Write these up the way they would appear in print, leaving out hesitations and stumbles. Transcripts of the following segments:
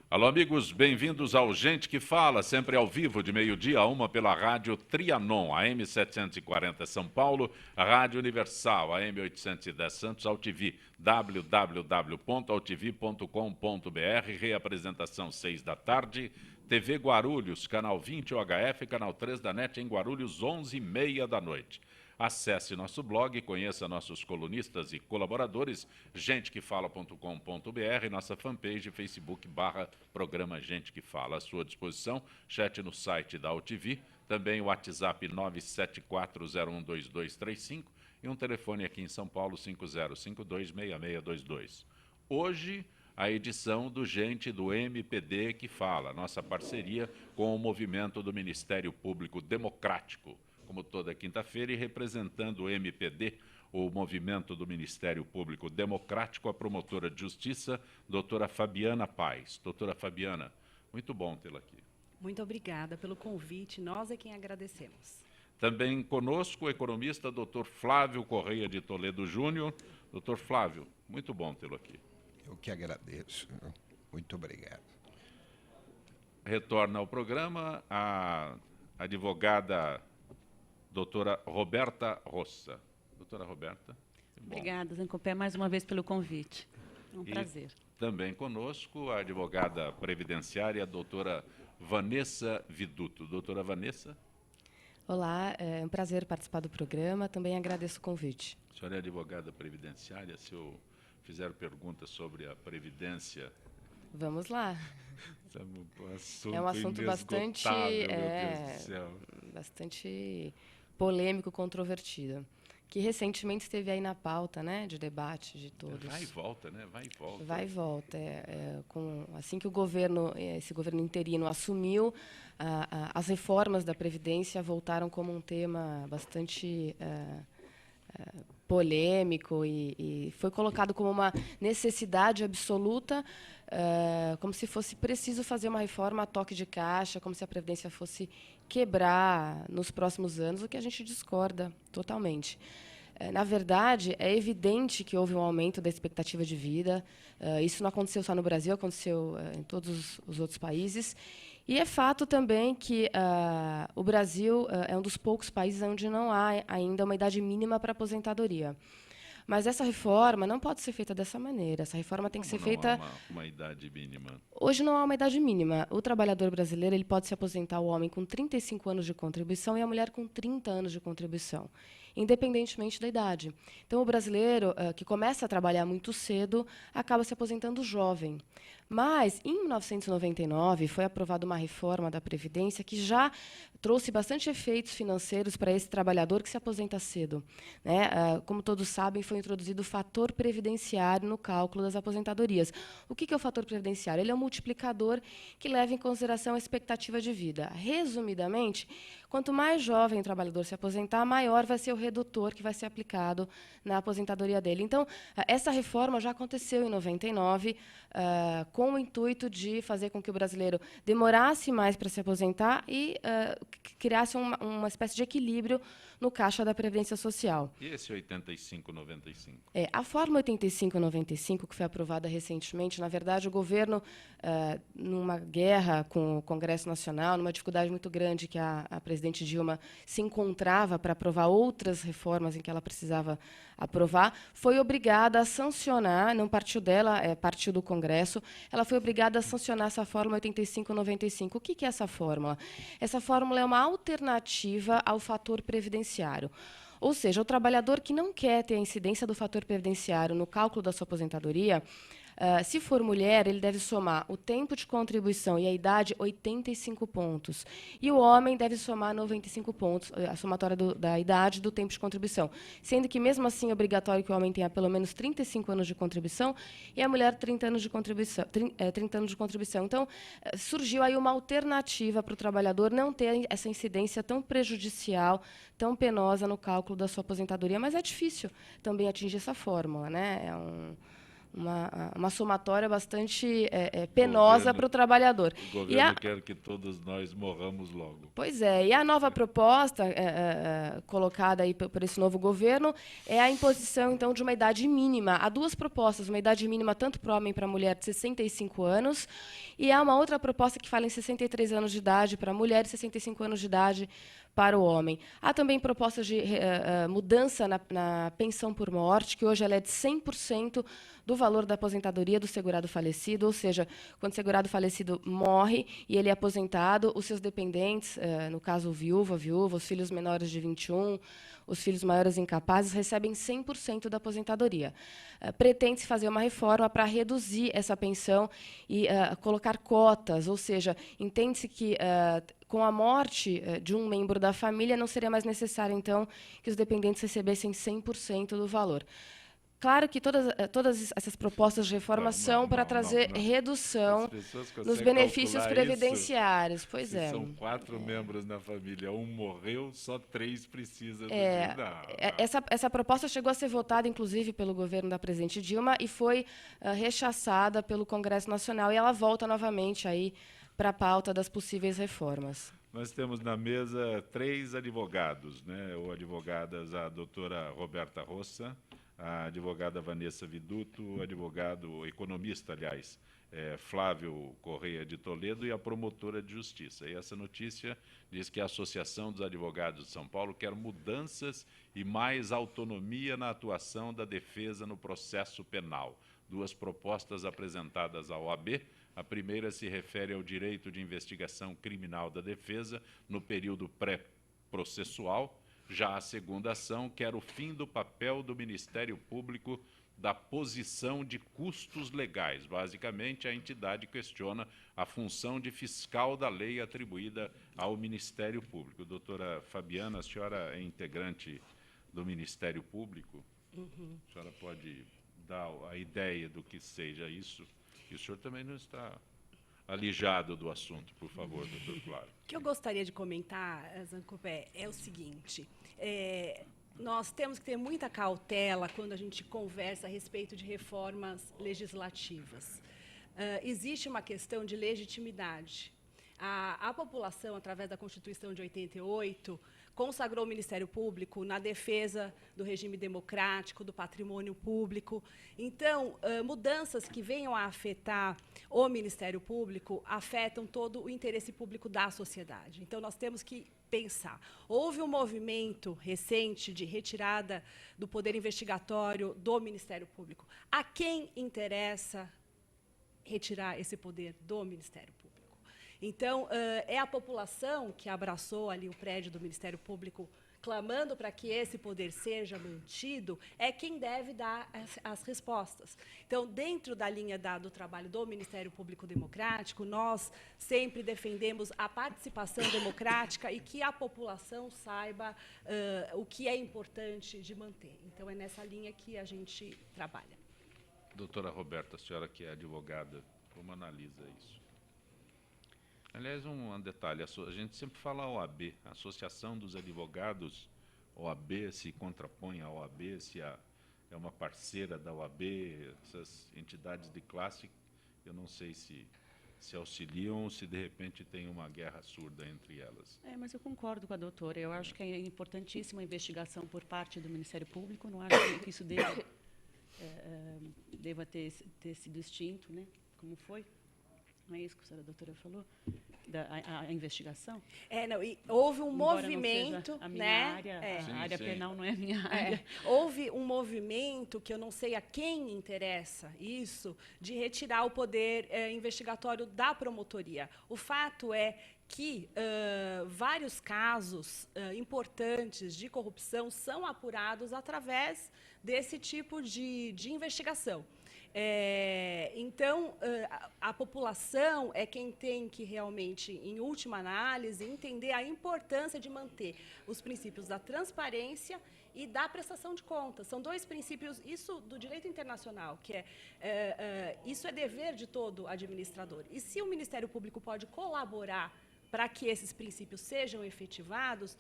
Alô, amigos, bem-vindos ao Gente que Fala, sempre ao vivo, de meio-dia a 1 pela rádio Trianon, AM 740 São Paulo, a Rádio Universal, AM 810 Santos, AltV, www.altv.com.br, reapresentação 6 da tarde, TV Guarulhos, canal 20 UHF, canal 3 da NET em Guarulhos, 11h30 da noite. Acesse nosso blog, conheça nossos colunistas e colaboradores, gentequefala.com.br, nossa fanpage, Facebook/programa Gente que Fala. À sua disposição, chat no site da AltV, também o WhatsApp 974012235 e um telefone aqui em São Paulo, 5052-6622. Hoje, a edição do Gente do MPD que Fala, nossa parceria com o movimento do Ministério Público Democrático, como toda quinta-feira, e representando o MPD, o movimento do Ministério Público Democrático, a promotora de justiça, doutora Fabiana Paes. Doutora Fabiana, muito bom tê-la aqui. Muito obrigada pelo convite, nós é quem agradecemos. Também conosco o economista doutor Flávio Correia de Toledo Júnior. Doutor Flávio, muito bom tê-lo aqui. Eu que agradeço. Muito obrigado. Retorna ao programa a advogada doutora Roberta Rossa. Doutora Roberta. Obrigada, Zancopé, mais uma vez pelo convite. É um prazer. Também conosco a advogada previdenciária, a doutora Vanessa Viduto. Doutora Vanessa. Olá, é um prazer participar do programa, também agradeço o convite. A senhora é advogada previdenciária, se eu fizer perguntas sobre a previdência... Vamos lá. É um assunto bastante polêmico, controvertido, que recentemente esteve aí na pauta, né, de debate de todos. Vai e volta, né? Vai e volta. Vai e volta. Assim que esse governo interino assumiu, as reformas da Previdência voltaram como um tema bastante polêmico e foi colocado como uma necessidade absoluta, como se fosse preciso fazer uma reforma a toque de caixa, como se a Previdência fosse quebrar nos próximos anos, o que a gente discorda totalmente. Na verdade, é evidente que houve um aumento da expectativa de vida. Isso não aconteceu só no Brasil, aconteceu em todos os outros países. E é fato também que o Brasil é um dos poucos países onde não há ainda uma idade mínima para aposentadoria. Mas essa reforma não pode ser feita dessa maneira. Essa reforma tem que ser feita... Não há uma idade mínima? Hoje não há uma idade mínima. O trabalhador brasileiro ele pode se aposentar, o homem com 35 anos de contribuição e a mulher com 30 anos de contribuição, independentemente da idade. Então, o brasileiro que começa a trabalhar muito cedo acaba se aposentando jovem. Mas, em 1999, foi aprovada uma reforma da Previdência que já trouxe bastante efeitos financeiros para esse trabalhador que se aposenta cedo, né? Como todos sabem, foi introduzido o fator previdenciário no cálculo das aposentadorias. O que é o fator previdenciário? Ele é um multiplicador que leva em consideração a expectativa de vida. Resumidamente, quanto mais jovem o trabalhador se aposentar, maior vai ser o redutor que vai ser aplicado na aposentadoria dele. Então, essa reforma já aconteceu em 99, com o intuito de fazer com que o brasileiro demorasse mais para se aposentar e criasse uma espécie de equilíbrio no caixa da Previdência Social. E esse 85-95? A Fórmula 85-95, que foi aprovada recentemente, na verdade, o governo, numa guerra com o Congresso Nacional, numa dificuldade muito grande que a presidente Dilma se encontrava para aprovar outras reformas em que ela precisava aprovar, foi obrigada a sancionar, não partiu dela, partiu do Congresso, ela foi obrigada a sancionar essa Fórmula 85-95. O que é essa fórmula? Essa fórmula é uma alternativa ao fator previdenciário. Ou seja, o trabalhador que não quer ter a incidência do fator previdenciário no cálculo da sua aposentadoria, se for mulher, ele deve somar o tempo de contribuição e a idade 85 pontos. E o homem deve somar 95 pontos, a somatória da idade e do tempo de contribuição. Sendo que, mesmo assim, é obrigatório que o homem tenha pelo menos 35 anos de contribuição e a mulher 30 anos de contribuição. 30 anos de contribuição. Então, surgiu aí uma alternativa para o trabalhador não ter essa incidência tão prejudicial, tão penosa no cálculo da sua aposentadoria. Mas é difícil também atingir essa fórmula, né? uma somatória bastante penosa para o trabalhador. O governo quer que todos nós morramos logo. Pois é, e a nova proposta colocada aí por esse novo governo é a imposição, então, de uma idade mínima. Há duas propostas, uma idade mínima tanto para o homem e para a mulher de 65 anos, e há uma outra proposta que fala em 63 anos de idade para a mulher e 65 anos de idade para o homem. Há também propostas de mudança na pensão por morte, que hoje ela é de 100% do valor da aposentadoria do segurado falecido, ou seja, quando o segurado falecido morre e ele é aposentado, os seus dependentes, no caso viúva, os filhos menores de 21, os filhos maiores incapazes, recebem 100% da aposentadoria. Pretende-se fazer uma reforma para reduzir essa pensão e colocar cotas, ou seja, entende-se que com a morte de um membro da família, não seria mais necessário, então, que os dependentes recebessem 100% do valor. Claro que todas essas propostas de reforma são para trazer redução nos benefícios previdenciários. Pois é. São 4 membros na família, um morreu, só 3 precisam. Essa proposta chegou a ser votada, inclusive, pelo governo da presidente Dilma e foi rechaçada pelo Congresso Nacional, e ela volta novamente aí para a pauta das possíveis reformas. Nós temos na mesa 3 advogados, né? Ou advogadas, a doutora Roberta Rossa, a advogada Vanessa Viduto, o advogado, economista, aliás, Flávio Correia de Toledo, e a promotora de justiça. E essa notícia diz que a Associação dos Advogados de São Paulo quer mudanças e mais autonomia na atuação da defesa no processo penal. 2 propostas apresentadas à OAB. A primeira se refere ao direito de investigação criminal da defesa no período pré-processual. Já a segunda ação quer o fim do papel do Ministério Público da posição de custos legais. Basicamente, a entidade questiona a função de fiscal da lei atribuída ao Ministério Público. Doutora Fabiana, a senhora é integrante do Ministério Público? Uhum. A senhora pode dar a ideia do que seja isso? E o senhor também não está alijado do assunto, por favor, doutor Flávio. O que eu gostaria de comentar, Zancopé, é o seguinte: nós temos que ter muita cautela quando a gente conversa a respeito de reformas legislativas. Existe uma questão de legitimidade. A população, através da Constituição de 88, consagrou o Ministério Público na defesa do regime democrático, do patrimônio público. Então, mudanças que venham a afetar o Ministério Público afetam todo o interesse público da sociedade. Então, nós temos que pensar. Houve um movimento recente de retirada do poder investigatório do Ministério Público. A quem interessa retirar esse poder do Ministério Público? Então, é a população que abraçou ali o prédio do Ministério Público, clamando para que esse poder seja mantido, é quem deve dar as respostas. Então, dentro da linha do trabalho do Ministério Público Democrático, nós sempre defendemos a participação democrática e que a população saiba o que é importante de manter. Então, é nessa linha que a gente trabalha. Doutora Roberta, a senhora que é advogada, como analisa isso? Aliás, um detalhe, a gente sempre fala a OAB, a Associação dos Advogados, OAB se contrapõe à OAB, se é uma parceira da OAB, essas entidades de classe, eu não sei se auxiliam ou se, de repente, tem uma guerra surda entre elas. Mas eu concordo com a doutora. Eu acho que é importantíssima a investigação por parte do Ministério Público, não acho que isso deva ter sido extinto, né? Como foi? Não é isso que a doutora falou? A investigação? E houve um Embora movimento, não seja a minha né? área, a área penal não é a minha área. Houve um movimento, que eu não sei a quem interessa isso, de retirar o poder investigatório da promotoria. O fato é que vários casos importantes de corrupção são apurados através desse tipo de investigação. Então, a população é quem tem que realmente, em última análise, entender a importância de manter os princípios da transparência e da prestação de contas. São 2 princípios, isso do direito internacional, que isso é dever de todo administrador. E se o Ministério Público pode colaborar para que esses princípios sejam efetivados,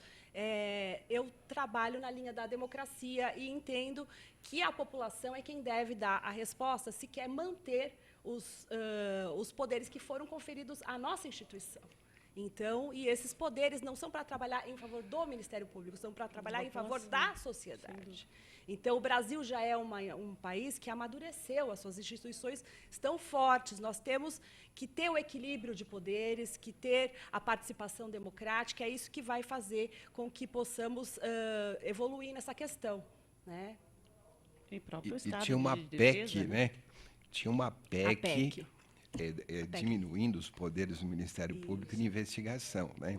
eu trabalho na linha da democracia e entendo que a população é quem deve dar a resposta se quer manter os poderes que foram conferidos à nossa instituição. Então, e esses poderes não são para trabalhar em favor do Ministério Público, são para trabalhar em favor da sociedade. Então, o Brasil já é um país que amadureceu, as suas instituições estão fortes, nós temos que ter o equilíbrio de poderes, que ter a participação democrática, é isso que vai fazer com que possamos evoluir nessa questão, né? E próprio E Estado tinha uma de PEC, defesa, né? Tinha uma PEC, PEC. diminuindo os poderes do Ministério Público de investigação, né?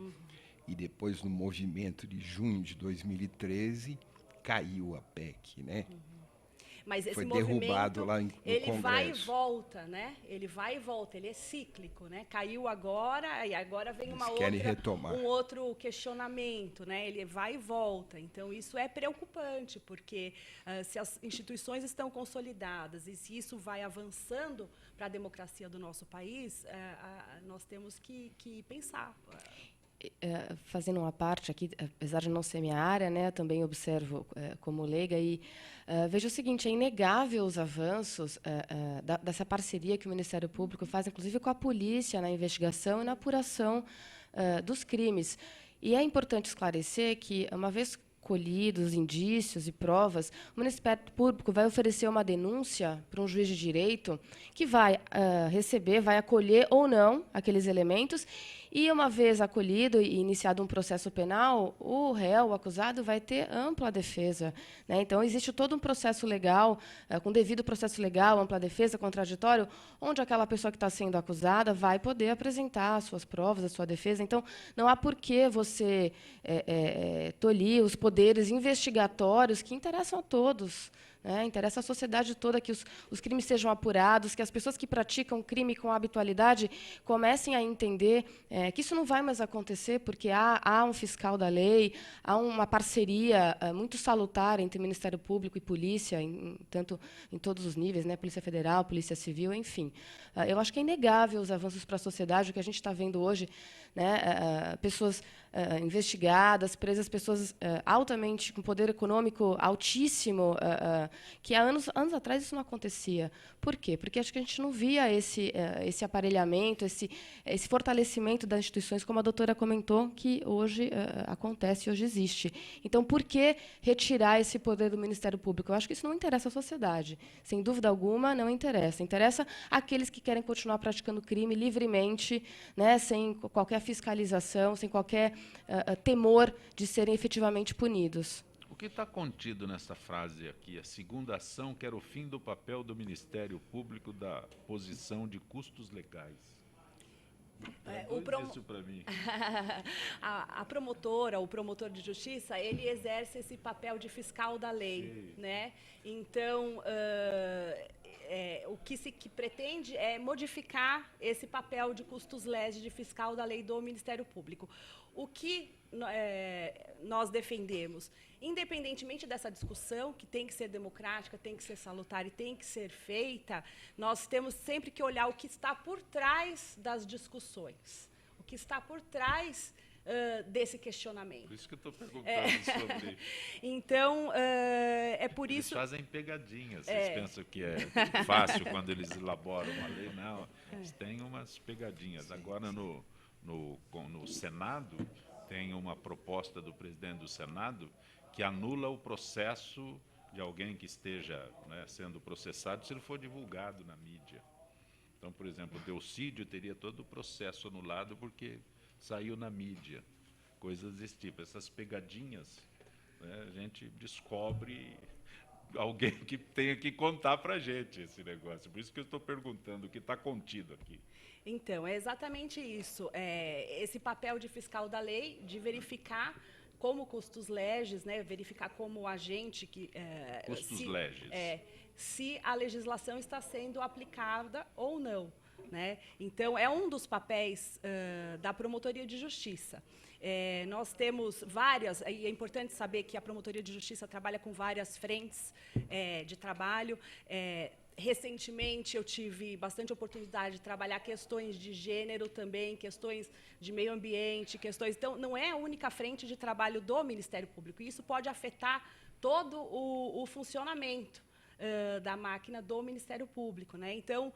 E depois, no movimento de junho de 2013, caiu a PEC, né? Mas esse Foi movimento, derrubado lá no ele vai e Congresso. volta, né? Ele vai e volta, ele é cíclico, né? Caiu agora e agora vem Eles querem retomar. um outro questionamento, né? Ele vai e volta. Então isso é preocupante, porque se as instituições estão consolidadas e se isso vai avançando para a democracia do nosso país, nós temos que pensar. Fazendo uma parte aqui, apesar de não ser minha área, né, também observo como leiga e vejo o seguinte: é inegável os avanços dessa parceria que o Ministério Público faz, inclusive com a polícia, na investigação e na apuração dos crimes. E é importante esclarecer que, uma vez colhidos indícios e provas, o Ministério Público vai oferecer uma denúncia para um juiz de direito que vai receber, vai acolher ou não aqueles elementos. E, uma vez acolhido e iniciado um processo penal, o réu, o acusado, vai ter ampla defesa, né? Então, existe todo um processo legal, com devido processo legal, ampla defesa, contraditório, onde aquela pessoa que está sendo acusada vai poder apresentar as suas provas, a sua defesa. Então, não há por que você tolir os poderes investigatórios que interessam a todos. Interessa à sociedade toda que os crimes sejam apurados, que as pessoas que praticam crime com habitualidade comecem a entender que isso não vai mais acontecer, porque há um fiscal da lei, há uma parceria muito salutar entre Ministério Público e polícia, tanto em todos os níveis, né, Polícia Federal, Polícia Civil, enfim. Eu acho que é inegável os avanços para a sociedade, o que a gente está vendo hoje, né, pessoas investigadas, presas, pessoas altamente, com poder econômico altíssimo, que há anos atrás isso não acontecia. Por quê? Porque acho que a gente não via esse aparelhamento, esse fortalecimento das instituições, como a doutora comentou, que hoje acontece, hoje existe. Então, por que retirar esse poder do Ministério Público? Eu acho que isso não interessa à sociedade. Sem dúvida alguma, não interessa. Interessa àqueles que querem continuar praticando crime livremente, né, sem qualquer fiscalização, sem qualquer temor de serem efetivamente punidos. O que está contido nessa frase aqui? A segunda ação quer o fim do papel do Ministério Público da posição de custos legais. Isso para mim. A promotora, o promotor de justiça, ele exerce esse papel de fiscal da lei, né? Então, o que se pretende é modificar esse papel de custos legis de fiscal da lei do Ministério Público. O que nós defendemos, independentemente dessa discussão, que tem que ser democrática, tem que ser salutar e tem que ser feita, nós temos sempre que olhar o que está por trás das discussões, o que está por trás desse questionamento. Por isso que eu estou perguntando sobre... Então, por isso... Eles fazem pegadinhas. Vocês pensam que é fácil quando eles elaboram uma lei? Não, eles têm umas pegadinhas. Agora, no Senado, tem uma proposta do presidente do Senado que anula o processo de alguém que esteja, né, sendo processado se ele for divulgado na mídia. Então, por exemplo, o Delcídio teria todo o processo anulado porque saiu na mídia, coisas desse tipo. Essas pegadinhas, né, a gente descobre alguém que tenha que contar para a gente esse negócio. Por isso que eu estou perguntando o que está contido aqui. Então, é exatamente isso. Esse papel de fiscal da lei, de verificar como custos legis, né, verificar como agente que... Custos legis. Se a legislação está sendo aplicada ou não, né? Então, é um dos papéis da Promotoria de Justiça. Nós temos várias, e é importante saber que a Promotoria de Justiça trabalha com várias frentes de trabalho. Recentemente, eu tive bastante oportunidade de trabalhar questões de gênero também, questões de meio ambiente, questões... Então, não é a única frente de trabalho do Ministério Público. Isso pode afetar todo o funcionamento da máquina do Ministério Público, né? Então,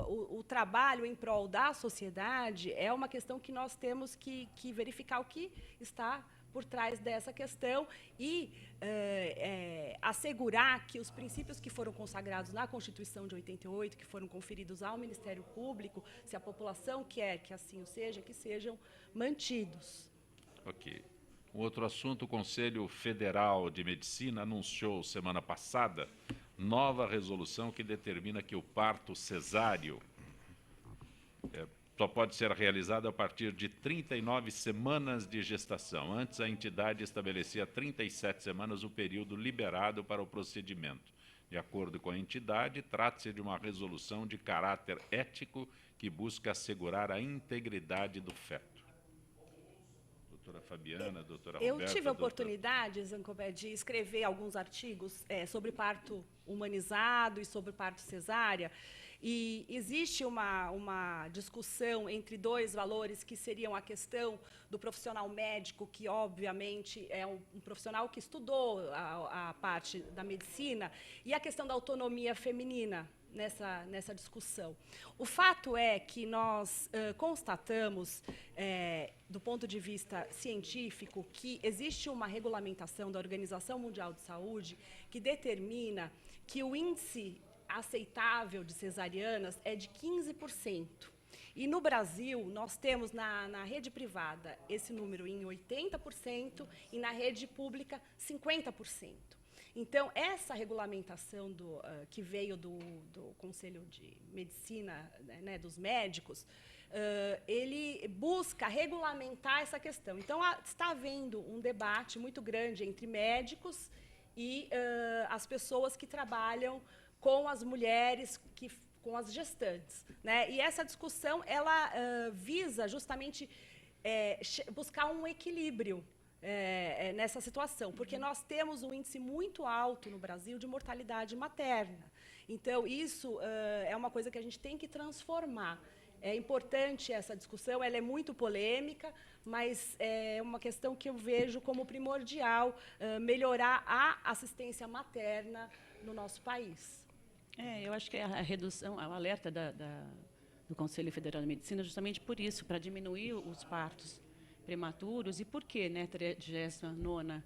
o trabalho em prol da sociedade é uma questão que nós temos que verificar o que está por trás dessa questão e assegurar que os princípios que foram consagrados na Constituição de 88, que foram conferidos ao Ministério Público, se a população quer que assim o seja, que sejam mantidos. Ok. Um outro assunto, o Conselho Federal de Medicina anunciou semana passada nova resolução que determina que o parto cesáreo só pode ser realizado a partir de 39 semanas de gestação. Antes, a entidade estabelecia 37 semanas o período liberado para o procedimento. De acordo com a entidade, trata-se de uma resolução de caráter ético que busca assegurar a integridade do feto. Doutora Fabiana, doutora Roberta... Eu tive a oportunidade, Zancopé, de escrever alguns artigos sobre parto humanizado e sobre parto cesárea, e existe uma discussão entre dois valores, que seriam a questão do profissional médico, que, obviamente, é um profissional que estudou a parte da medicina, e a questão da autonomia feminina nessa discussão. O fato é que nós constatamos, do ponto de vista científico, que existe uma regulamentação da Organização Mundial de Saúde que determina que o índice aceitável de cesarianas é de 15%. E no Brasil, nós temos na rede privada esse número em 80% e na rede pública 50%. Então, essa regulamentação que veio do Conselho de Medicina, né, dos médicos, ele busca regulamentar essa questão. Então, está havendo um debate muito grande entre médicos e as pessoas que trabalham com as mulheres, com as gestantes, né? E essa discussão ela visa justamente buscar um equilíbrio nessa situação, porque nós temos um índice muito alto no Brasil de mortalidade materna. Então, isso é uma coisa que a gente tem que transformar. É importante essa discussão, ela é muito polêmica, mas é uma questão que eu vejo como primordial melhorar a assistência materna no nosso país. Eu acho que a redução, o alerta do Conselho Federal de Medicina é justamente por isso, para diminuir os partos prematuros. E por que, né, 39ª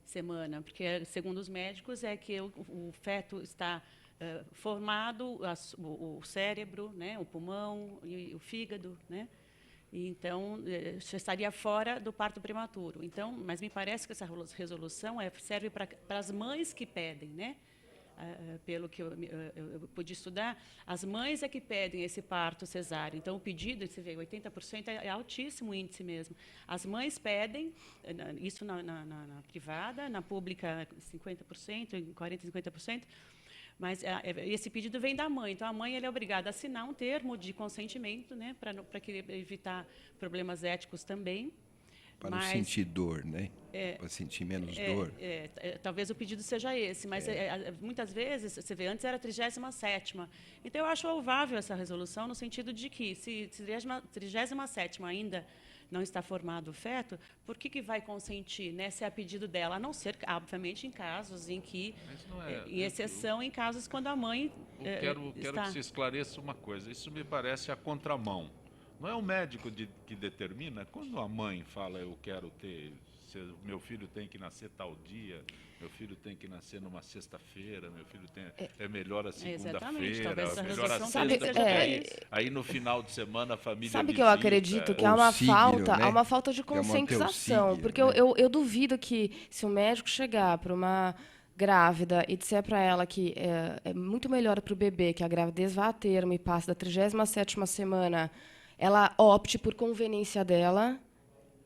semana? Porque, segundo os médicos, é que o feto está formado, o cérebro, né, o pulmão e o fígado, né? Então, estaria fora do parto prematuro. Então, mas me parece que essa resolução serve para as mães que pedem, né? Pelo que eu pude estudar, as mães é que pedem esse parto cesáreo. Então, o pedido, você vê, 80% é altíssimo índice mesmo. As mães pedem, isso na privada, na pública 50%, 40%, 50%, mas esse pedido vem da mãe. Então, a mãe ela é obrigada a assinar um termo de consentimento, né, para evitar problemas éticos também. Para não sentir dor, né? Para sentir menos dor. Talvez o pedido seja esse, mas muitas vezes, você vê, antes era a 37ª. Então, eu acho louvável essa resolução, no sentido de que, se 37ª ainda não está formado o feto, por que vai consentir, né, se é a pedido dela? A não ser, obviamente, em casos em que, em exceção, em casos quando a mãe quero que se esclareça uma coisa. Isso me parece a contramão. Não é o médico que determina. Quando a mãe fala, eu quero ter, meu filho tem que nascer tal dia, meu filho tem que nascer numa sexta-feira, meu filho tem, é melhor a segunda-feira, é melhor a sexta-feira. Aí no final de semana a família Sabe visita, que eu acredito que há uma falta, né? Há uma falta de conscientização. Porque né? eu duvido que se um médico chegar para uma grávida e disser para ela que é muito melhor para o bebê que a gravidez vá a termo e passe da 37ª semana, ela opte por conveniência dela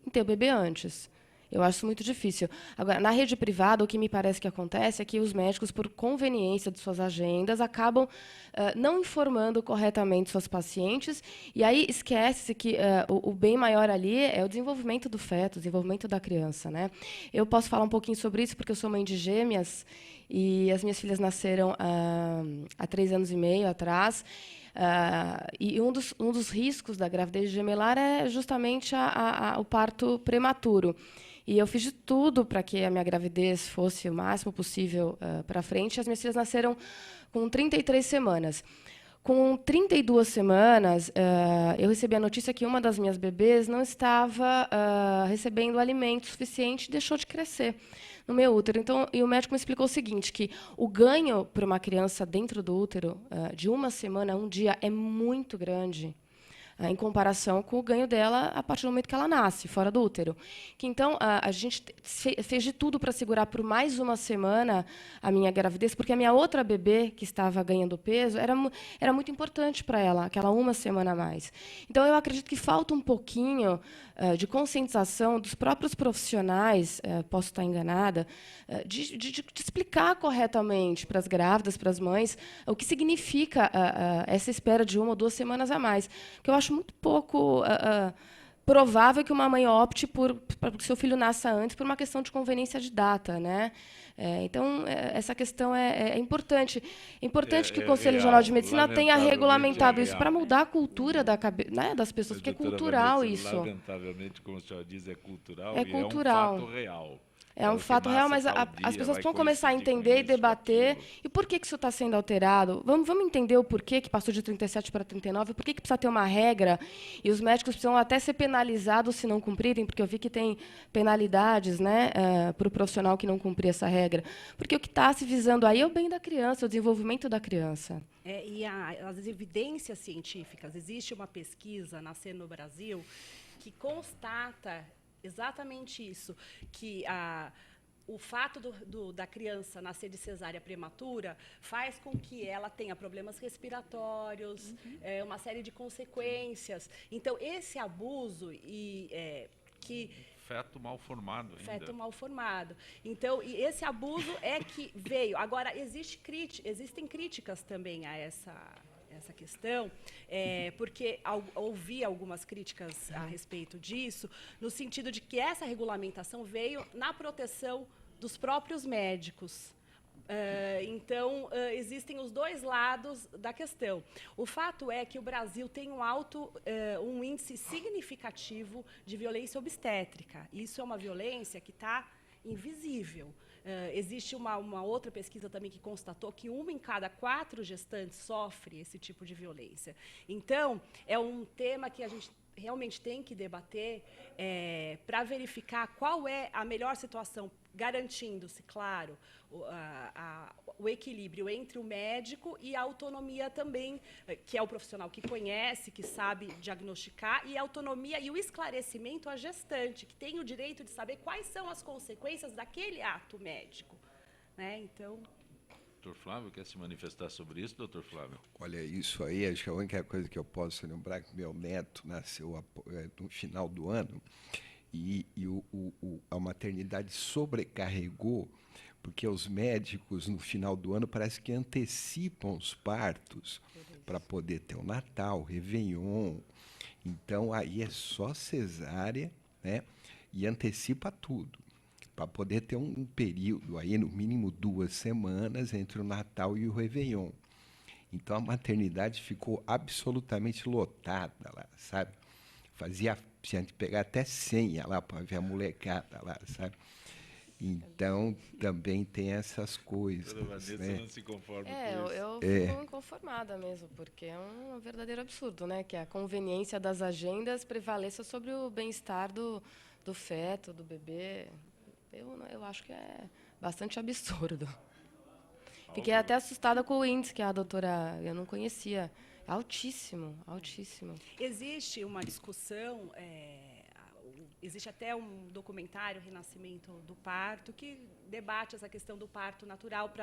em ter o bebê antes. Eu acho muito difícil. Agora, na rede privada, o que me parece que acontece é que os médicos, por conveniência de suas agendas, acabam não informando corretamente suas pacientes, e aí esquece-se que o bem maior ali é o desenvolvimento do feto, o desenvolvimento da criança, né? Eu posso falar um pouquinho sobre isso, porque eu sou mãe de gêmeas, e as minhas filhas nasceram há 3 anos e meio atrás. E um dos riscos da gravidez gemelar é justamente o parto prematuro. E eu fiz de tudo para que a minha gravidez fosse o máximo possível para frente. As minhas filhas nasceram com 33 semanas. Com 32 semanas, eu recebi a notícia que uma das minhas bebês não estava recebendo alimento suficiente e deixou de crescer no meu útero. Então, e o médico me explicou o seguinte, que o ganho para uma criança dentro do útero de 1 semana, 1 dia, é muito grande, em comparação com o ganho dela a partir do momento que ela nasce, fora do útero. Que, então, a gente fez de tudo para segurar por mais 1 semana a minha gravidez, porque a minha outra bebê, que estava ganhando peso, era muito importante para ela, aquela 1 semana a mais. Então, eu acredito que falta um pouquinho de conscientização dos próprios profissionais, posso estar enganada, de explicar corretamente para as grávidas, para as mães, o que significa essa espera de 1 ou 2 semanas a mais. Porque eu acho muito pouco provável que uma mãe opte para que seu filho nasça antes por uma questão de conveniência de data, né? Então, essa questão é importante. É importante que o Conselho Regional de Medicina tenha regulamentado isso para mudar a cultura das pessoas, porque é cultural isso. Lamentavelmente, como a senhora diz, é cultural É e cultural. é um fato real. É um fato real, mas as pessoas precisam começar a entender e debater. E por que isso está sendo alterado? Vamos entender o porquê que passou de 37 para 39, por que precisa ter uma regra, e os médicos precisam até ser penalizados se não cumprirem, porque eu vi que tem penalidades, né, para o profissional que não cumprir essa regra. Porque o que está se visando aí é o bem da criança, o desenvolvimento da criança. E as evidências científicas, existe uma pesquisa, Nascer no Brasil, que constata exatamente isso, que o fato da criança nascer de cesárea prematura faz com que ela tenha problemas respiratórios, uma série de consequências. Então, esse abuso feto mal formado ainda. Feto mal formado. Então, e esse abuso é que veio. Agora, existem críticas também a essa questão, porque ouvi algumas críticas a respeito disso, no sentido de que essa regulamentação veio na proteção dos próprios médicos. Então, existem os 2 lados da questão. O fato é que o Brasil tem um índice significativo de violência obstétrica. Isso é uma violência que está invisível. Existe uma outra pesquisa também que constatou que 1 em cada 4 gestantes sofre esse tipo de violência. Então, é um tema que a gente realmente tem que debater para verificar qual é a melhor situação, garantindo-se, claro, o equilíbrio entre o médico e a autonomia também, que é o profissional que conhece, que sabe diagnosticar, e a autonomia e o esclarecimento à gestante, que tem o direito de saber quais são as consequências daquele ato médico, né? Então... Doutor Flávio, quer se manifestar sobre isso, doutor Flávio? Olha, isso aí, acho que a única coisa que eu posso lembrar é que meu neto nasceu no final do ano e a maternidade sobrecarregou, porque os médicos, no final do ano, parece que antecipam os partos para poder ter o Natal, o Réveillon. Então, aí é só cesárea, né? E antecipa tudo, para poder ter um período, aí no mínimo 2 semanas, entre o Natal e o Réveillon. Então, a maternidade ficou absolutamente lotada lá, sabe? Tinha que pegar até senha lá para ver a molecada lá, sabe? Então, também tem essas coisas. Vanessa, né? não se conforma com Eu isso. fico inconformada mesmo, porque é um verdadeiro absurdo, né? Que a conveniência das agendas prevaleça sobre o bem-estar do feto, do bebê. Eu acho que é bastante absurdo. Fiquei até assustada com o índice que a doutora... Eu não conhecia. Altíssimo, altíssimo. Existe uma discussão, existe até um documentário, Renascimento do Parto, que debate essa questão do parto natural.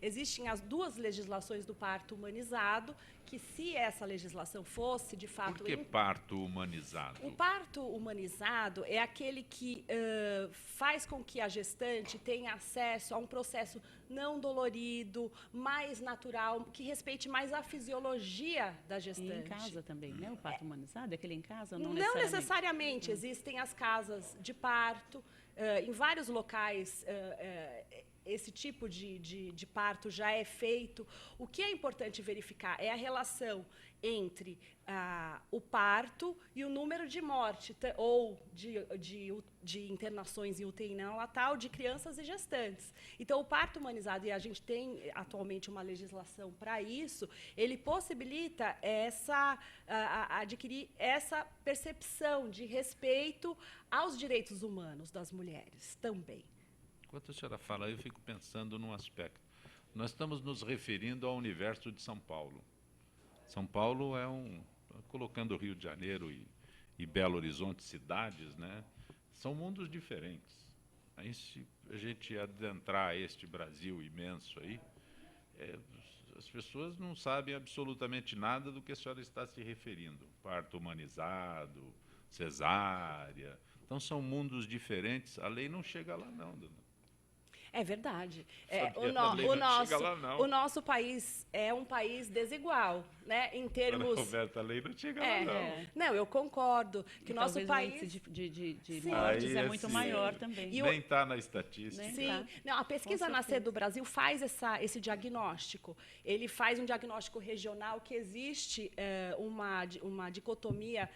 Existem as duas legislações do parto humanizado, que se essa legislação fosse, de fato... Por que parto humanizado? O parto humanizado é aquele que faz com que a gestante tenha acesso a um processo não dolorido, mais natural, que respeite mais a fisiologia da gestante. E em casa também, né? O parto humanizado é aquele em casa? Ou Não não necessariamente. Existem as casas de parto. Em vários locais, esse tipo de parto já é feito. O que é importante verificar é a relação entre o parto e o número de morte ou de internações em UTI neonatal de crianças e gestantes. Então, o parto humanizado, e a gente tem atualmente uma legislação para isso, ele possibilita adquirir essa percepção de respeito aos direitos humanos das mulheres também. Enquanto a senhora fala, eu fico pensando num aspecto. Nós estamos nos referindo ao universo de São Paulo. São Paulo é colocando Rio de Janeiro e Belo Horizonte, cidades, né, são mundos diferentes. Aí, se a gente adentrar este Brasil imenso aí, as pessoas não sabem absolutamente nada do que a senhora está se referindo. Parto humanizado, cesárea. Então, são mundos diferentes. A lei não chega lá, não, dona. É verdade. O nosso país é um país desigual, né? Em termos... Roberta, a lei não chega lá, não. Não, eu concordo que o nosso país... O índice de mortes é muito maior também. Nem está na estatística. Sim. Não, a pesquisa Nascer do Brasil faz esse diagnóstico. Ele faz um diagnóstico regional que existe uma dicotomia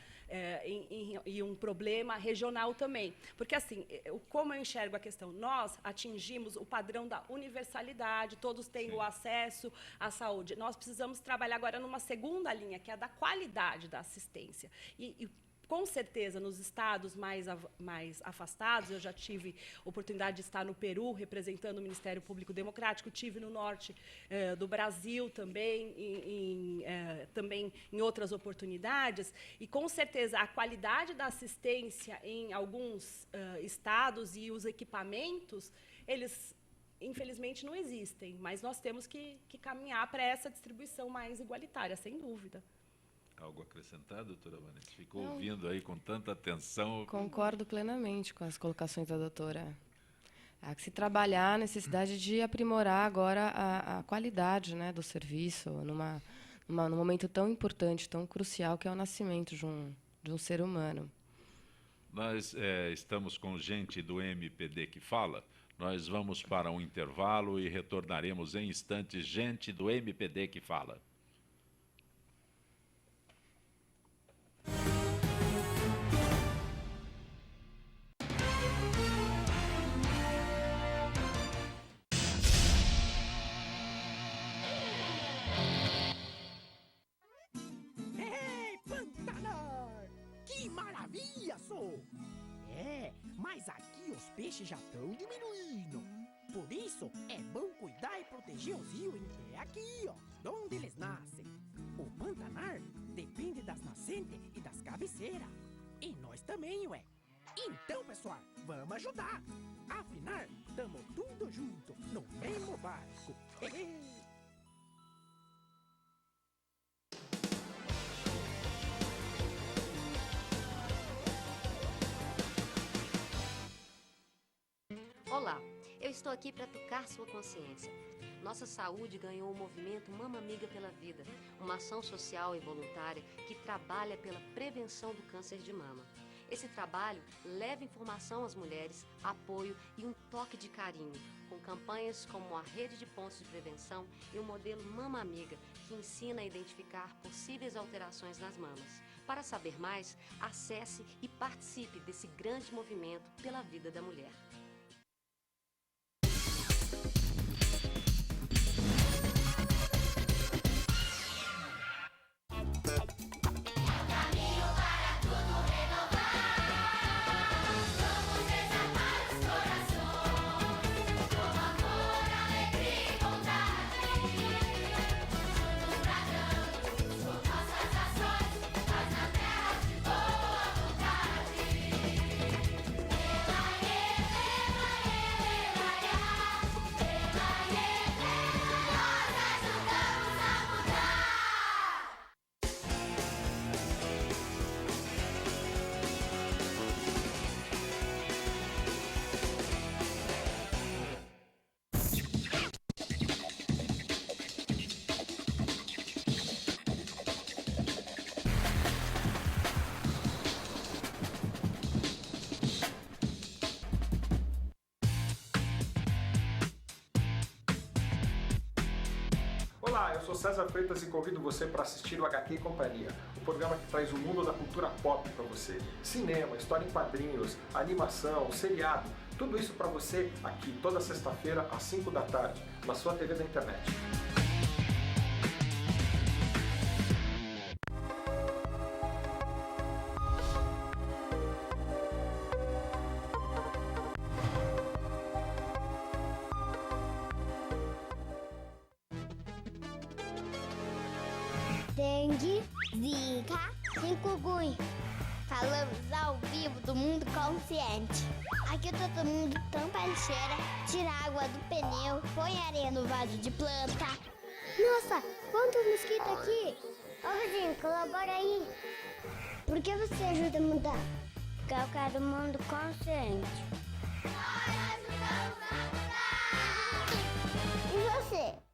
e um problema regional também. Porque, assim, como eu enxergo a questão, nós atingimos o padrão da universalidade, todos têm o acesso à saúde. Nós precisamos trabalhar agora numa segunda linha, que é a da qualidade da assistência. E com certeza, nos estados mais afastados, eu já tive oportunidade de estar no Peru, representando o Ministério Público Democrático, tive no norte do Brasil também, também em outras oportunidades, e com certeza a qualidade da assistência em alguns estados e os equipamentos, eles infelizmente não existem, mas nós temos que caminhar para essa distribuição mais igualitária, sem dúvida. Algo acrescentado, doutora Vanessa? Ficou ouvindo aí com tanta atenção. Concordo plenamente com as colocações da doutora. Há que se trabalhar a necessidade de aprimorar agora a qualidade, né, do serviço, num momento tão importante, tão crucial, que é o nascimento de um ser humano. Nós estamos com gente do MPD que fala. Nós vamos para um intervalo e retornaremos em instantes. Gente do MPD que fala. Mas aqui os peixes já estão diminuindo. Por isso, é bom cuidar e proteger os rios é aqui, ó, de onde eles nascem. O Pantanar depende das nascentes e das cabeceiras. E nós também, ué. Então, pessoal, vamos ajudar. Afinal, tamo tudo junto, no mesmo barco. Olá, eu estou aqui para tocar sua consciência. Nossa saúde ganhou o movimento Mama Amiga pela Vida, uma ação social e voluntária que trabalha pela prevenção do câncer de mama. Esse trabalho leva informação às mulheres, apoio e um toque de carinho, com campanhas como a Rede de Pontos de Prevenção e o modelo Mama Amiga, que ensina a identificar possíveis alterações nas mamas. Para saber mais, acesse e participe desse grande movimento pela vida da mulher. Olá, eu sou César Freitas e convido você para assistir o HQ e Companhia, o programa que traz o mundo da cultura pop para você. Cinema, história em quadrinhos, animação, seriado, tudo isso para você aqui toda sexta-feira às 5 da tarde, na sua TV da internet. Dengue, zika, chikungunya. Falamos ao vivo do Mundo Consciente. Aqui todo mundo tampa a lixeira, tira a água do pneu, põe areia no vaso de planta. Nossa, quanto mosquito aqui! Ô, Rodinho, colabora aí. Por que você ajuda a mudar? Porque eu quero um mundo consciente. Nós ajudamos a mudar! E você?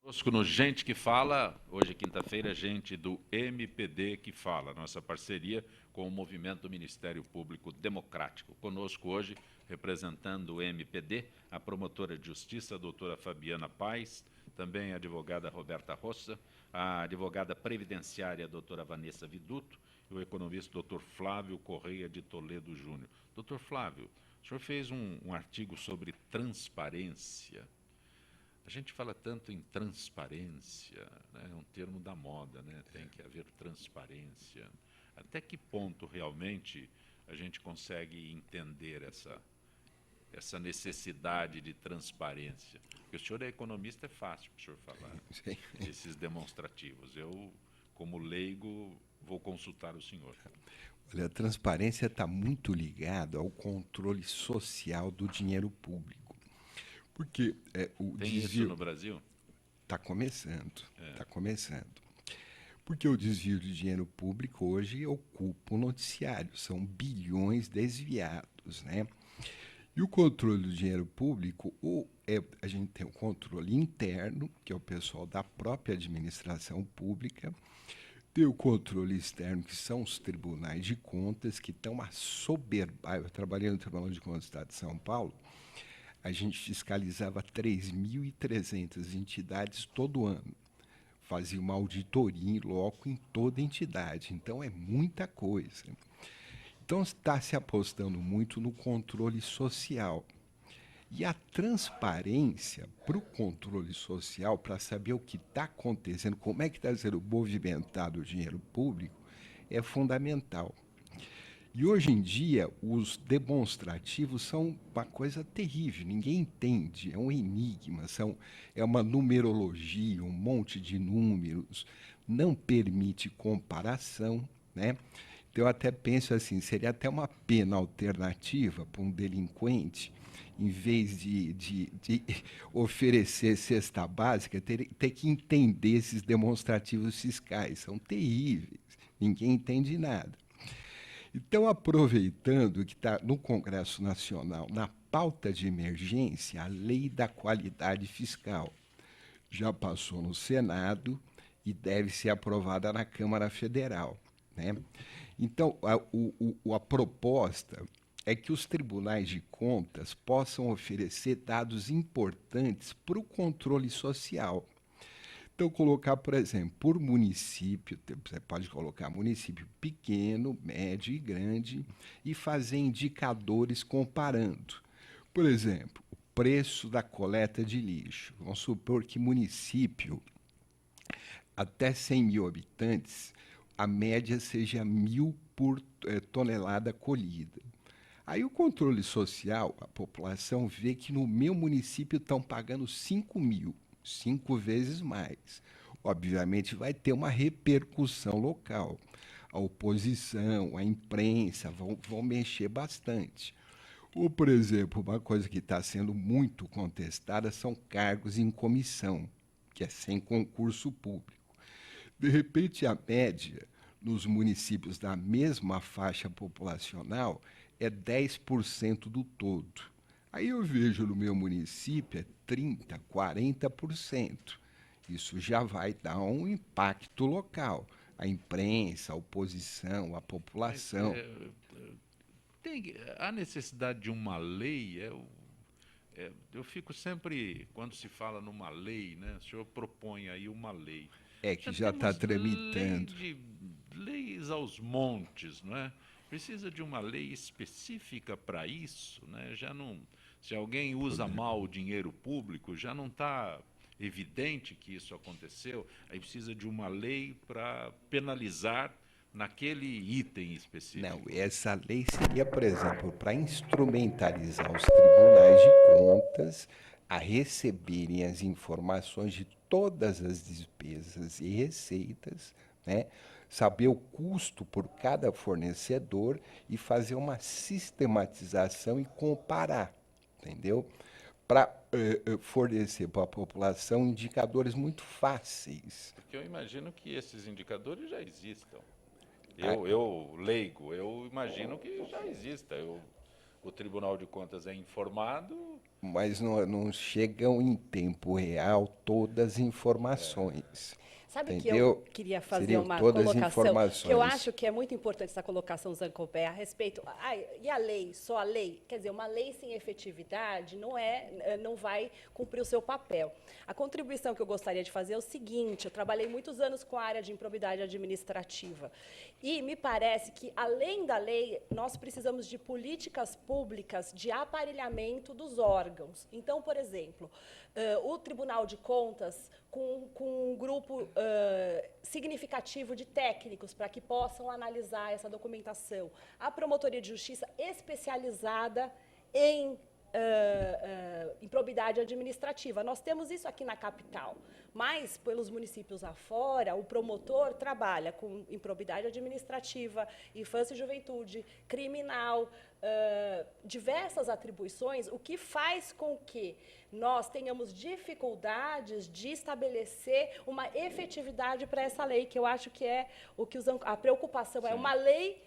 Conosco no Gente que Fala, hoje quinta-feira, gente do MPD que Fala, nossa parceria com o Movimento Ministério Público Democrático. Conosco hoje, representando o MPD, a promotora de justiça, a doutora Fabiana Paes, também a advogada Roberta Roça, a advogada previdenciária, a doutora Vanessa Viduto, e o economista doutor Flávio Correia de Toledo Júnior. Doutor Flávio, o senhor fez um artigo sobre transparência. A gente fala tanto em transparência, né? É um termo da moda, né? Tem que haver transparência. Até que ponto realmente a gente consegue entender essa necessidade de transparência? Porque o senhor é economista, é fácil para o senhor falar esses demonstrativos. Eu, como leigo, vou consultar o senhor. Olha, a transparência está muito ligada ao controle social do dinheiro público. Porque o Tem desvio... isso no Brasil? Está começando, está começando. Porque o desvio de dinheiro público hoje ocupa o noticiário, são bilhões desviados, né? E o controle do dinheiro público, a gente tem o controle interno, que é o pessoal da própria administração pública, tem o controle externo, que são os tribunais de contas, que estão assoberbados. Eu trabalhei no Tribunal de Contas do Estado de São Paulo, a gente fiscalizava 3.300 entidades todo ano. Fazia uma auditoria em loco em toda entidade. Então, é muita coisa. Então, está se apostando muito no controle social. E a transparência para o controle social, para saber o que está acontecendo, como é que está sendo movimentado o dinheiro público, é fundamental. E hoje em dia, os demonstrativos são uma coisa terrível, ninguém entende, é um enigma, é uma numerologia, um monte de números, não permite comparação, né? Então, eu até penso assim, seria até uma pena alternativa para um delinquente, em vez de oferecer cesta básica, ter que entender esses demonstrativos fiscais, são terríveis, ninguém entende nada. Então, aproveitando que está no Congresso Nacional, na pauta de emergência, a Lei da Qualidade Fiscal já passou no Senado e deve ser aprovada na Câmara Federal, né? Então, a proposta é que os tribunais de contas possam oferecer dados importantes para o controle social. Então, colocar, por exemplo, por município, você pode colocar município pequeno, médio e grande e fazer indicadores comparando. Por exemplo, o preço da coleta de lixo. Vamos supor que município, até 100 mil habitantes, a média seja 1.000 por tonelada colhida. Aí o controle social, a população vê que no meu município estão pagando 5 mil. 5 vezes mais. Obviamente, vai ter uma repercussão local. A oposição, a imprensa vão mexer bastante. Ou, por exemplo, uma coisa que está sendo muito contestada são cargos em comissão, que é sem concurso público. De repente, a média nos municípios da mesma faixa populacional é 10% do todo. Aí eu vejo no meu município é 30%, 40%. Isso já vai dar um impacto local. A imprensa, a oposição, a população. Há necessidade de uma lei? Eu fico sempre, quando se fala numa lei, né, o senhor propõe aí uma lei. É que já está tramitando. Leis aos montes, não é? Precisa de uma lei específica para isso, né? Já não, se alguém usa mal o dinheiro público, já não está evidente que isso aconteceu, aí precisa de uma lei para penalizar naquele item específico. Não, essa lei seria, por exemplo, para instrumentalizar os tribunais de contas a receberem as informações de todas as despesas e receitas, né? Saber o custo por cada fornecedor e fazer uma sistematização e comparar, entendeu? Para fornecer para a população indicadores muito fáceis. Porque eu imagino que esses indicadores já existam. Eu leigo, eu imagino que já exista. O Tribunal de Contas é informado. Mas não chegam em tempo real todas as informações. Sabe que entendeu? eu queria fazer Seriam uma todas colocação, informações. que eu acho que é muito importante essa colocação, Zancopé, a respeito... e a lei, só a lei? Quer dizer, uma lei sem efetividade não vai cumprir o seu papel. A contribuição que eu gostaria de fazer é o seguinte: eu trabalhei muitos anos com a área de improbidade administrativa e me parece que, além da lei, nós precisamos de políticas públicas de aparelhamento dos órgãos. Então, por exemplo, o Tribunal de Contas, com um grupo significativo de técnicos para que possam analisar essa documentação. A Promotoria de Justiça especializada em improbidade administrativa. Nós temos isso aqui na capital, mas pelos municípios afora, o promotor trabalha com improbidade administrativa, infância e juventude, criminal, diversas atribuições, o que faz com que nós tenhamos dificuldades de estabelecer uma efetividade para essa lei, que eu acho que é o que a preocupação. Sim. É uma lei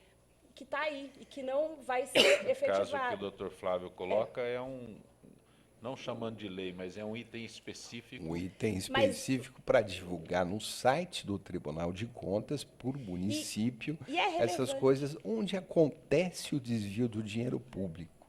que está aí e que não vai ser efetivada. O caso que o doutor Flávio coloca é não chamando de lei, mas é um item específico. Um item específico para divulgar no site do Tribunal de Contas, por município, essas coisas onde acontece o desvio do dinheiro público,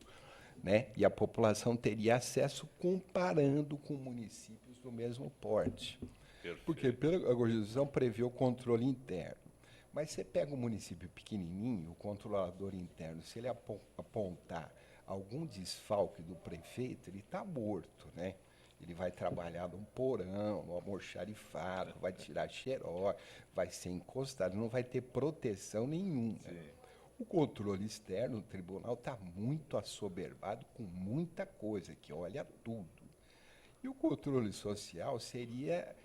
né? E a população teria acesso comparando com municípios do mesmo porte. Perfeito. Porque a Constituição prevê o controle interno. Mas você pega um município pequenininho, o controlador interno, se ele apontar algum desfalque do prefeito, ele está morto, né? Ele vai trabalhar num porão, no almoxarifado, vai tirar xerox, vai ser encostado, não vai ter proteção nenhuma. Sim. O controle externo, o tribunal está muito assoberbado com muita coisa, que olha tudo. E o controle social seria...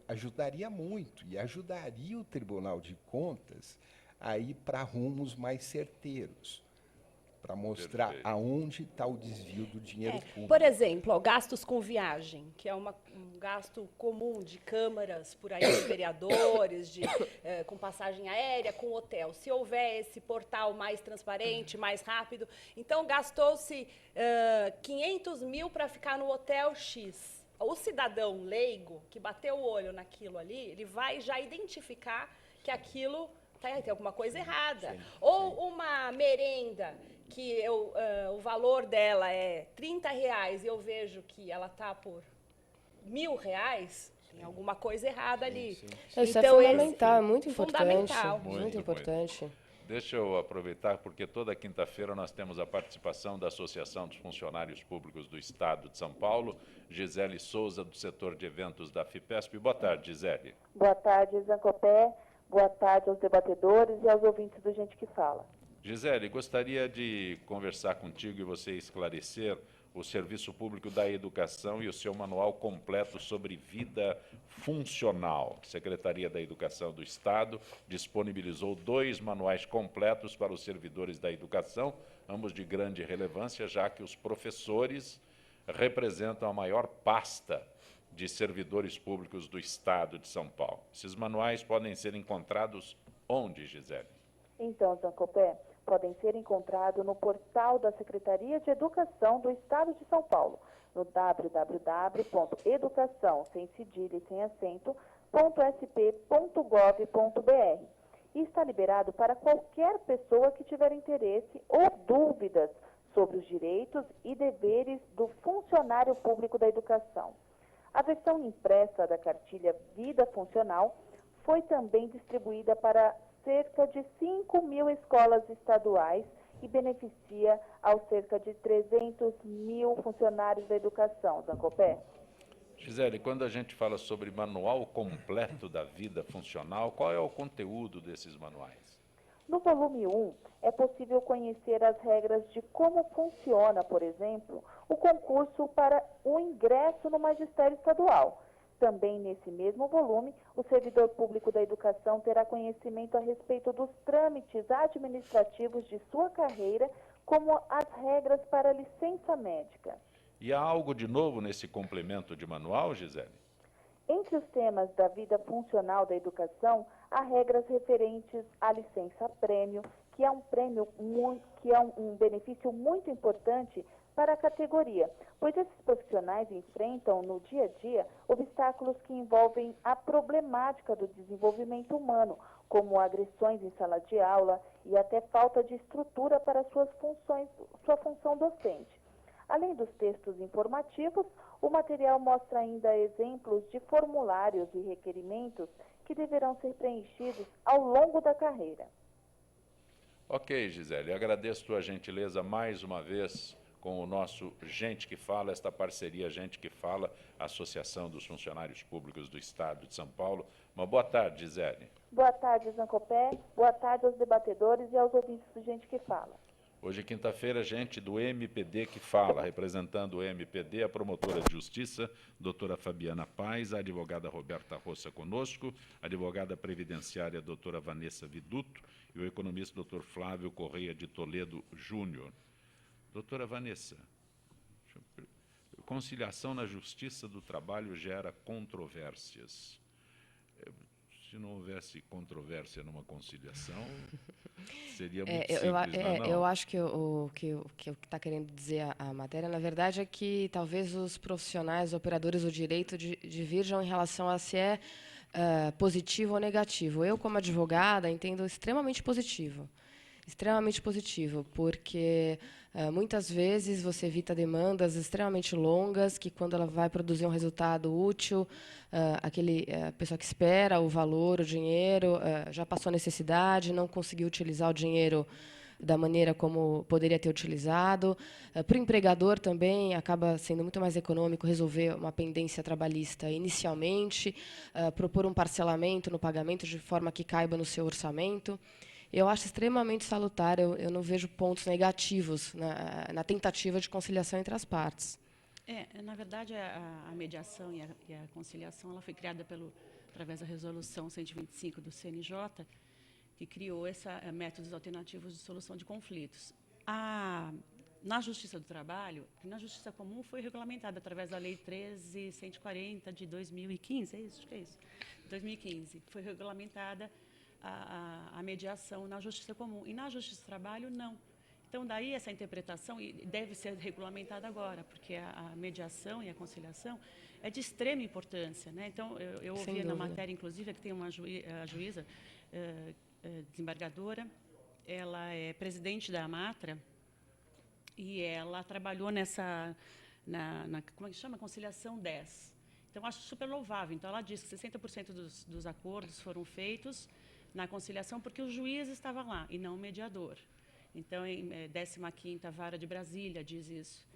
ajudaria muito e ajudaria o Tribunal de Contas a ir para rumos mais certeiros, para mostrar aonde está o desvio do dinheiro público. Por exemplo, gastos com viagem, que é um gasto comum de câmaras por aí, de vereadores, com passagem aérea, com hotel. Se houver esse portal mais transparente, mais rápido, então gastou-se 500 mil para ficar no hotel X. O cidadão leigo que bateu o olho naquilo ali, ele vai já identificar que aquilo tem alguma coisa errada. Sim, ou sim. Uma merenda que o valor dela é R$30 e eu vejo que ela está por R$1.000, tem alguma coisa errada ali. Sim, sim. Isso então, é fundamental, é muito importante. Fundamental. Muito importante. Deixa eu aproveitar, porque toda quinta-feira nós temos a participação da Associação dos Funcionários Públicos do Estado de São Paulo, Gisele Souza, do setor de eventos da FIPESP. Boa tarde, Gisele. Boa tarde, Zancopé. Boa tarde aos debatedores e aos ouvintes do Gente que Fala. Gisele, gostaria de conversar contigo e você esclarecer o Serviço Público da Educação e o seu manual completo sobre vida funcional. A Secretaria da Educação do Estado disponibilizou 2 manuais completos para os servidores da educação, ambos de grande relevância, já que os professores representam a maior pasta de servidores públicos do Estado de São Paulo. Esses manuais podem ser encontrados onde, Gisele? Então, Zancopé, podem ser encontrados no portal da Secretaria de Educação do Estado de São Paulo. no www.educação, sem cedilha e sem acento, .sp.gov.br. E está liberado para qualquer pessoa que tiver interesse ou dúvidas sobre os direitos e deveres do funcionário público da educação. A versão impressa da cartilha Vida Funcional foi também distribuída para cerca de 5.000 escolas estaduais e beneficia aos cerca de 300.000 funcionários da educação, Zancopé. Gisele, quando a gente fala sobre manual completo da vida funcional, qual é o conteúdo desses manuais? No volume 1, é possível conhecer as regras de como funciona, por exemplo, o concurso para o ingresso no magistério estadual. Também nesse mesmo volume, o servidor público da educação terá conhecimento a respeito dos trâmites administrativos de sua carreira, como as regras para a licença médica. E há algo de novo nesse complemento de manual, Gisele? Entre os temas da vida funcional da educação, há regras referentes à licença-prêmio, que é um benefício muito importante para a categoria, pois esses profissionais enfrentam no dia a dia obstáculos que envolvem a problemática do desenvolvimento humano, como agressões em sala de aula e até falta de estrutura para sua função docente. Além dos textos informativos, o material mostra ainda exemplos de formulários e requerimentos que deverão ser preenchidos ao longo da carreira. Ok, Gisele, agradeço tua gentileza mais uma vez com o nosso Gente que Fala, esta parceria Gente que Fala, Associação dos Funcionários Públicos do Estado de São Paulo. Uma boa tarde, Gisele. Boa tarde, Zancopé. Boa tarde aos debatedores e aos ouvintes do Gente que Fala. Hoje, quinta-feira, gente do MPD que fala, representando o MPD, a promotora de justiça, doutora Fabiana Paz, a advogada Roberta Roça conosco, a advogada previdenciária, doutora Vanessa Viduto, e o economista, doutor Flávio Correia de Toledo Júnior. Doutora Vanessa, conciliação na justiça do trabalho gera controvérsias. Se não houvesse controvérsia numa conciliação, seria muito simples, não? Eu acho que o que está querendo dizer a matéria, na verdade, é que talvez os profissionais, operadores do direito, divirjam em relação a se é positivo ou negativo. Eu, como advogada, entendo extremamente positivo. Extremamente positivo, porque muitas vezes você evita demandas extremamente longas, que quando ela vai produzir um resultado útil, a pessoa que espera o valor, o dinheiro, já passou a necessidade, não conseguiu utilizar o dinheiro da maneira como poderia ter utilizado. Para o empregador também acaba sendo muito mais econômico resolver uma pendência trabalhista inicialmente, propor um parcelamento no pagamento de forma que caiba no seu orçamento. Eu acho extremamente salutar, eu não vejo pontos negativos na tentativa de conciliação entre as partes. Na verdade, a mediação e a conciliação ela foi criada através da Resolução 125 do CNJ, que criou métodos alternativos de solução de conflitos. Na Justiça do Trabalho, na Justiça Comum, foi regulamentada através da Lei 13.140 de 2015, acho que é isso, 2015, foi regulamentada a mediação na Justiça Comum. E na Justiça do Trabalho, não. Então, daí essa interpretação deve ser regulamentada agora, porque a mediação e a conciliação é de extrema importância, né? Então, eu ouvi na matéria, inclusive, que tem uma juíza desembargadora, ela é presidente da AMATRA, e ela trabalhou como é que chama? Conciliação 10. Então, acho super louvável. Então, ela diz que 60% dos acordos foram feitos na conciliação porque o juiz estava lá e não o mediador. Então, em 15ª Vara de Brasília diz isso.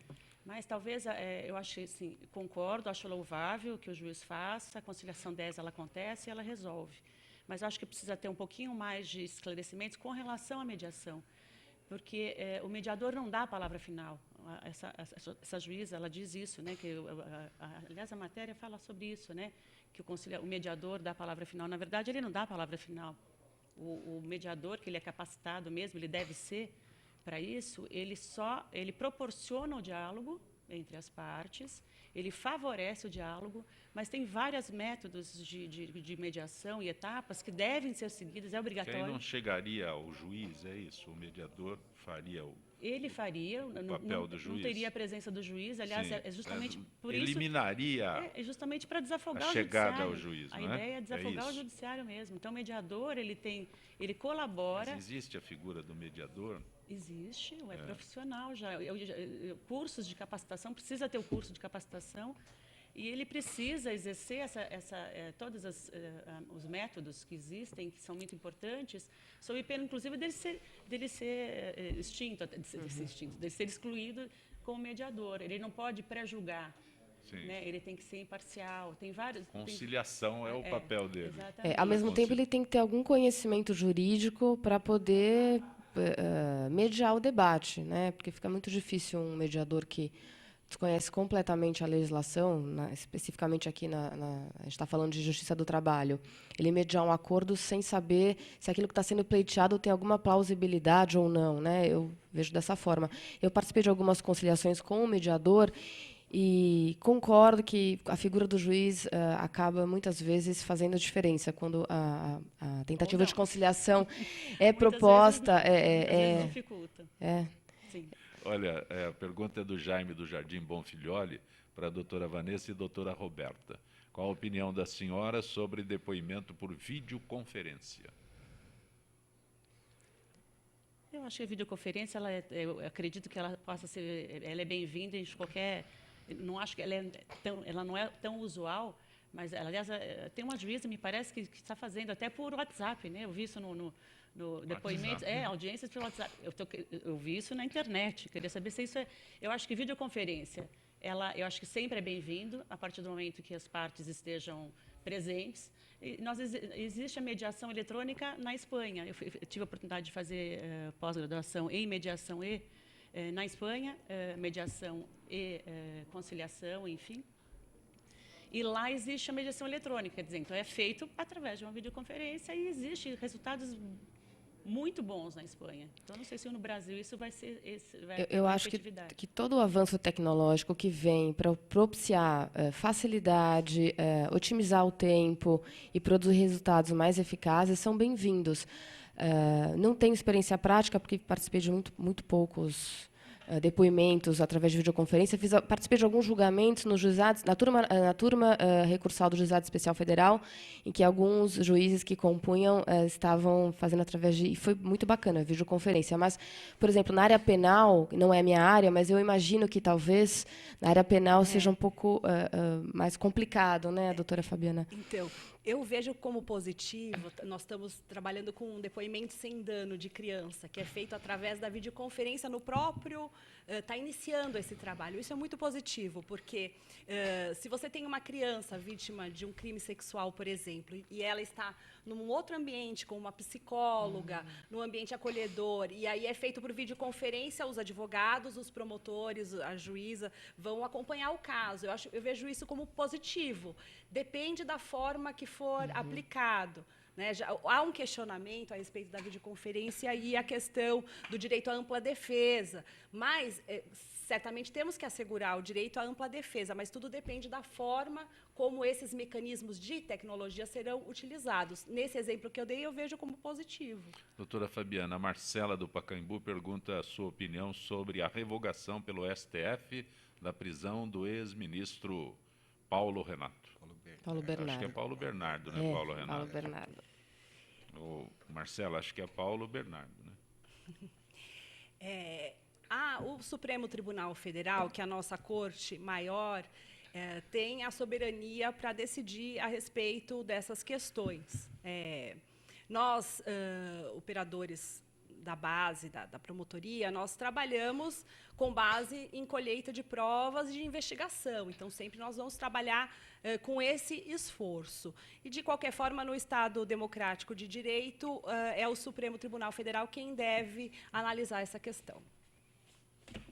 Mas talvez, eu acho assim, concordo, acho louvável que o juiz faça, a conciliação 10 ela acontece e ela resolve. Mas acho que precisa ter um pouquinho mais de esclarecimentos com relação à mediação, porque o mediador não dá a palavra final. Essa juíza, ela diz isso, né? Aliás, a matéria fala sobre isso, né? Que o mediador dá a palavra final. Na verdade, ele não dá a palavra final. O mediador, que ele é capacitado mesmo, ele deve ser para isso, ele proporciona o diálogo entre as partes, ele favorece o diálogo, mas tem vários métodos de mediação e etapas que devem ser seguidas, é obrigatório. Quem não chegaria ao juiz, é isso, o mediador faria Ele faria, papel do juiz. não teria a presença do juiz, aliás, Sim, é justamente por isso... Eliminaria É justamente para desafogar a o chegada judiciário. ao juiz, A não é? ideia é desafogar o isso. judiciário mesmo. Então, o mediador, ele colabora... Mas existe a figura do mediador? Existe, é profissional já. Cursos de capacitação, precisa ter o curso de capacitação e ele precisa exercer todos os métodos que existem, que são muito importantes, sob pena, inclusive, dele ser extinto, dele ser excluído como mediador. Ele não pode pré-julgar. Né? Ele tem que ser imparcial. Tem vários. Conciliação é o papel dele. Exatamente. Ao mesmo tempo, ele tem que ter algum conhecimento jurídico para poder mediar o debate, né? Porque fica muito difícil um mediador que desconhece completamente a legislação, especificamente aqui a gente está falando de justiça do trabalho, ele mediar um acordo sem saber se aquilo que está sendo pleiteado tem alguma plausibilidade ou não, né? Eu vejo dessa forma. Eu participei de algumas conciliações com o mediador e concordo que a figura do juiz acaba, muitas vezes, fazendo diferença quando a tentativa de conciliação é proposta. Muitas vezes dificulta. Sim. Olha, a pergunta é do Jaime do Jardim Bonfilholi para a doutora Vanessa e doutora Roberta. Qual a opinião da senhora sobre depoimento por videoconferência? Eu acho que a videoconferência, eu acredito que ela possa ser, ela é bem-vinda em qualquer... Não acho que ela não é tão usual, mas, aliás, tem uma juíza, me parece, que está fazendo até por WhatsApp, né? Eu vi isso no depoimento, audiências pelo WhatsApp. Eu vi isso na internet. Queria saber se isso é... Eu acho que videoconferência, eu acho que sempre é bem-vindo, a partir do momento que as partes estejam presentes. Existe a mediação eletrônica na Espanha. Eu tive a oportunidade de fazer pós-graduação em mediação na Espanha, mediação e conciliação, enfim. E lá existe a mediação eletrônica, quer dizer, então é feito através de uma videoconferência e existe resultados muito bons na Espanha. Então, não sei se no Brasil isso vai ser... Eu acho que todo o avanço tecnológico que vem para propiciar facilidade, otimizar o tempo e produzir resultados mais eficazes são bem-vindos. Não tenho experiência prática, porque participei de muito poucos depoimentos através de videoconferência. Participei de alguns julgamentos nos juizados, na turma recursal do Juizado Especial Federal, em que alguns juízes que compunham estavam fazendo através de... E foi muito bacana a videoconferência. Mas, por exemplo, na área penal, não é a minha área, mas eu imagino que talvez na área penal seja um pouco mais complicado, né, doutora Fabiana? Então, eu vejo como positivo, nós estamos trabalhando com um depoimento sem dano de criança, que é feito através da videoconferência no próprio... Está iniciando esse trabalho. Isso é muito positivo, porque se você tem uma criança vítima de um crime sexual, por exemplo, e ela está num outro ambiente, com uma psicóloga, num ambiente acolhedor, e aí é feito por videoconferência, os advogados, os promotores, a juíza vão acompanhar o caso. Eu vejo isso como positivo. Depende da forma que for aplicado. Né? Há um questionamento a respeito da videoconferência e a questão do direito à ampla defesa, mas certamente temos que assegurar o direito à ampla defesa, mas tudo depende da forma como esses mecanismos de tecnologia serão utilizados. Nesse exemplo que eu dei, eu vejo como positivo. Doutora Fabiana, a Marcela do Pacaembu pergunta a sua opinião sobre a revogação pelo STF da prisão do ex-ministro Paulo Renato. Paulo Bernardo. Acho que é Paulo Bernardo, né? Paulo Renato. Paulo Bernardo. Marcela, acho que é Paulo Bernardo, né? O Supremo Tribunal Federal, que é a nossa corte maior, tem a soberania para decidir a respeito dessas questões. Nós, operadores da base, da promotoria, nós trabalhamos com base em colheita de provas e de investigação. Então, sempre nós vamos trabalhar com esse esforço. E, de qualquer forma, no Estado democrático de direito, é o Supremo Tribunal Federal quem deve analisar essa questão.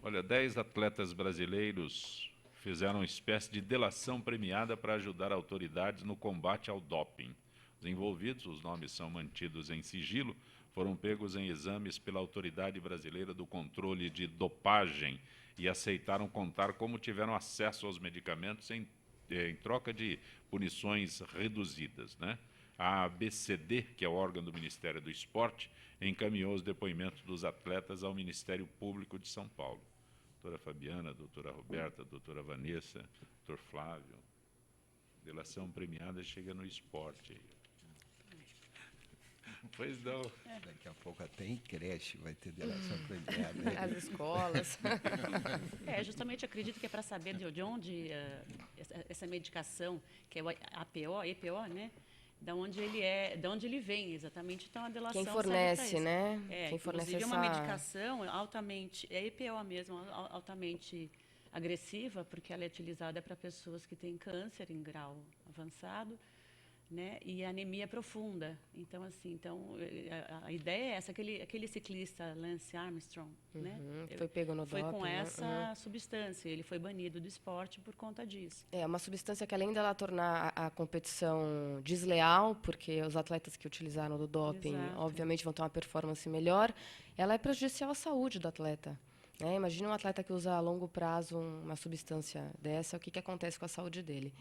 Olha, 10 atletas brasileiros fizeram uma espécie de delação premiada para ajudar autoridades no combate ao doping. Os envolvidos, os nomes são mantidos em sigilo, foram pegos em exames pela Autoridade Brasileira do Controle de Dopagem e aceitaram contar como tiveram acesso aos medicamentos em troca de punições reduzidas, né? a ABCD, que é o órgão do Ministério do Esporte, encaminhou os depoimentos dos atletas ao Ministério Público de São Paulo. Doutora Fabiana, doutora Roberta, doutora Vanessa, doutor Flávio. Delação premiada chega no esporte. Pois não. Daqui a pouco até em creche vai ter delação premiada. As escolas. Justamente acredito que é para saber de onde essa medicação, que é o APO, EPO, né? Da onde ele vem, exatamente. Então, a delação quem fornece, né? Quem fornece inclusive, é uma medicação altamente, é EPO mesmo, altamente agressiva, porque ela é utilizada para pessoas que têm câncer em grau avançado, né, e anemia profunda. Então, assim, a ideia é essa. Aquele ciclista Lance Armstrong, né, foi pego no foi doping, com né? essa substância. Ele foi banido do esporte por conta disso. É uma substância que, além dela tornar a competição desleal, porque os atletas que utilizaram do doping, obviamente, vão ter uma performance melhor, ela é prejudicial à saúde do atleta. Imagina um atleta que usa a longo prazo uma substância dessa, o que acontece com a saúde dele.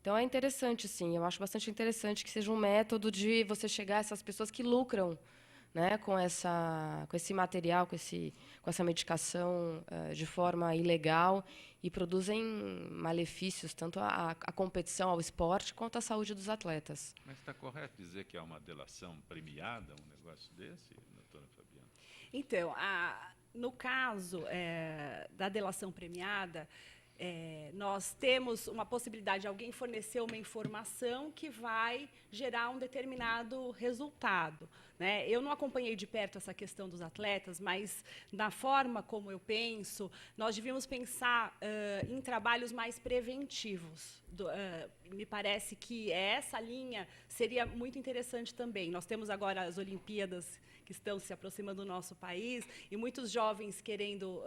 Então, é interessante, sim. Eu acho bastante interessante que seja um método de você chegar a essas pessoas que lucram, né, com esse material, com essa medicação de forma ilegal e produzem malefícios tanto à competição, ao esporte, quanto à saúde dos atletas. Mas está correto dizer que é uma delação premiada, um negócio desse, doutora Fabiana? Então, no caso da delação premiada, nós temos uma possibilidade de alguém fornecer uma informação que vai gerar um determinado resultado, né? Eu não acompanhei de perto essa questão dos atletas, mas, na forma como eu penso, nós devíamos pensar em trabalhos mais preventivos. Me parece que essa linha seria muito interessante também. Nós temos agora as Olimpíadas que estão se aproximando do nosso país e muitos jovens querendo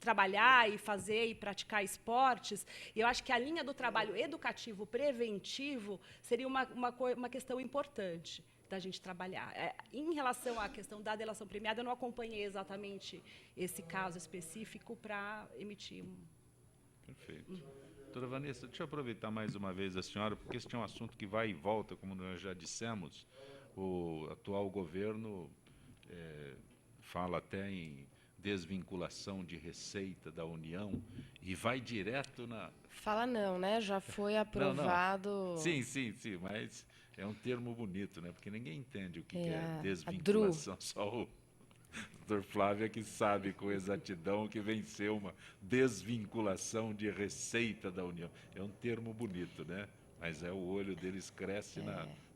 trabalhar e fazer e praticar esportes, e eu acho que a linha do trabalho educativo preventivo seria uma questão importante da gente trabalhar. Em relação à questão da delação premiada, eu não acompanhei exatamente esse caso específico para emitir Perfeito. Doutora Vanessa, deixa eu aproveitar mais uma vez a senhora, porque esse é um assunto que vai e volta, como nós já dissemos. O atual governo fala até em desvinculação de receita da União e vai direto na... Fala não, né? Já foi aprovado... Não. Sim, mas é um termo bonito, né? Porque ninguém entende o que é desvinculação. Só o doutor Flávio é que sabe com exatidão que venceu uma desvinculação de receita da União. É um termo bonito, né? Mas o olho deles cresce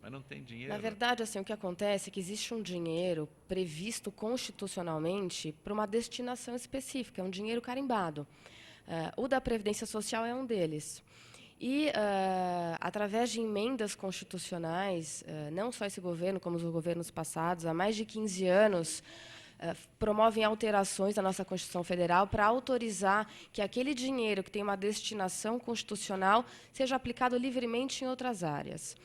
mas não tem dinheiro. Na verdade, assim, o que acontece é que existe um dinheiro previsto constitucionalmente para uma destinação específica, é um dinheiro carimbado. O da Previdência Social é um deles. E, através de emendas constitucionais, não só esse governo, como os governos passados, há mais de 15 anos, promovem alterações da nossa Constituição Federal para autorizar que aquele dinheiro que tem uma destinação constitucional seja aplicado livremente em outras áreas.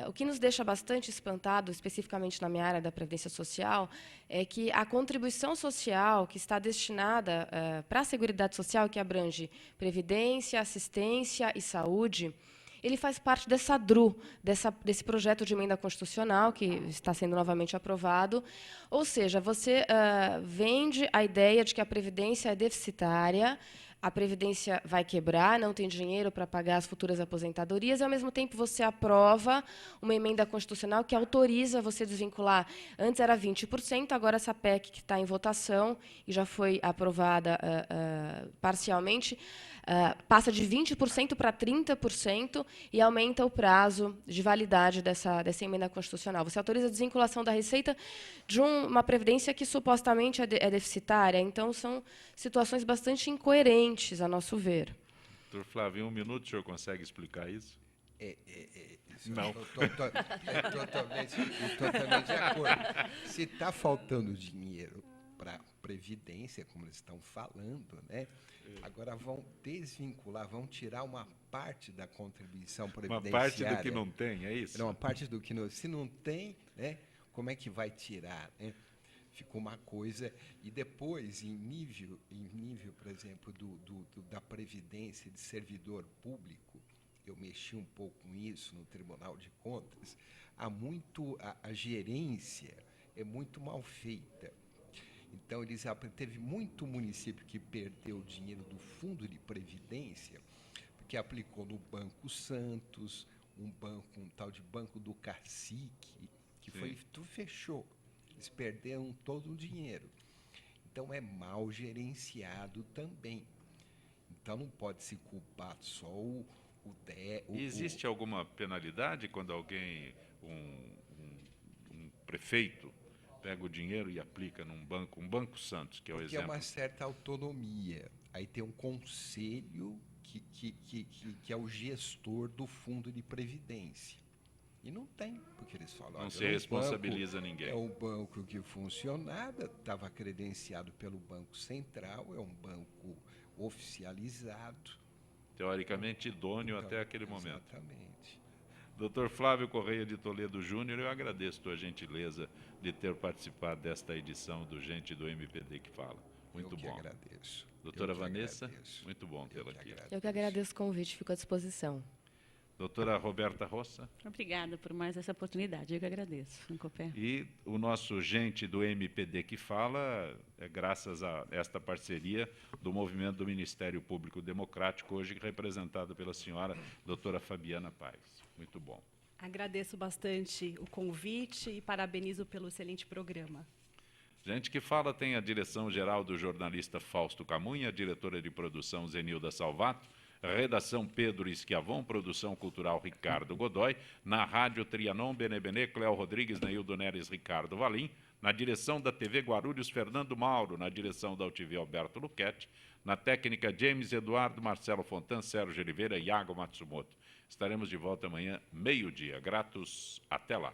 O que nos deixa bastante espantado, especificamente na minha área da Previdência Social, é que a contribuição social que está destinada para a Seguridade Social, que abrange Previdência, Assistência e Saúde, ele faz parte dessa DRU, desse projeto de emenda constitucional, que está sendo novamente aprovado. Ou seja, você vende a ideia de que a Previdência é deficitária, a Previdência vai quebrar, não tem dinheiro para pagar as futuras aposentadorias, e, ao mesmo tempo, você aprova uma emenda constitucional que autoriza você desvincular. Antes era 20%, agora essa PEC que está em votação e já foi aprovada parcialmente, passa de 20% para 30% e aumenta o prazo de validade dessa emenda constitucional. Você autoriza a desvinculação da receita de uma previdência que supostamente é deficitária. Então, são situações bastante incoerentes, a nosso ver. Doutor Flávio, em um minuto o senhor consegue explicar isso? Não. Totalmente de acordo. Se está faltando dinheiro para Previdência, como eles estão falando, né? Agora vão desvincular, vão tirar uma parte da contribuição previdenciária. Uma parte do que não tem, é isso? Não, uma parte do que não... Se não tem, né, como é que vai tirar? Né? Ficou uma coisa... E depois, em nível por exemplo, da Previdência de servidor público, eu mexi um pouco com isso no Tribunal de Contas, a gerência é muito mal feita. Então, teve muito município que perdeu dinheiro do Fundo de Previdência, porque aplicou no Banco Santos, um tal de Banco do Cacique, que tudo fechou. Eles perderam todo o dinheiro. Então, é mal gerenciado também. Então, não pode se culpar só Existe alguma penalidade quando alguém, um prefeito, pega o dinheiro e aplica num banco, um Banco Santos, que é o porque exemplo? é uma certa autonomia. Aí tem um conselho que é o gestor do Fundo de Previdência. E não tem, porque eles falam... Não se responsabiliza ninguém. É um banco que funcionava, estava credenciado pelo Banco Central, é um banco oficializado. Teoricamente idôneo Então, até aquele momento. Exatamente. Dr. Flávio Correia de Toledo Júnior, eu agradeço a tua gentileza de ter participado desta edição do Gente do MPD que Fala. Muito bom. Eu que agradeço. Doutora Vanessa, muito bom tê-la aqui. Eu que agradeço o convite, fico à disposição. Doutora Roberta Roça. Obrigada por mais essa oportunidade, eu que agradeço, Sancopé. E o nosso Gente do MPD que Fala é graças a esta parceria do movimento do Ministério Público Democrático, hoje representado pela senhora doutora Fabiana Paes. Muito bom. Agradeço bastante o convite e parabenizo pelo excelente programa. Gente que Fala tem a direção-geral do jornalista Fausto Camunha, a diretora de produção Zenilda Salvato, redação Pedro Esquiavon, produção cultural Ricardo Godoy, na rádio Trianon, Benebene, Cléo Rodrigues, Neildo Neres, Ricardo Valim, na direção da TV Guarulhos, Fernando Mauro, na direção da UTV, Alberto Luquete, na técnica James Eduardo, Marcelo Fontan, Sérgio Oliveira e Iago Matsumoto. Estaremos de volta amanhã, meio-dia. Gratos, até lá.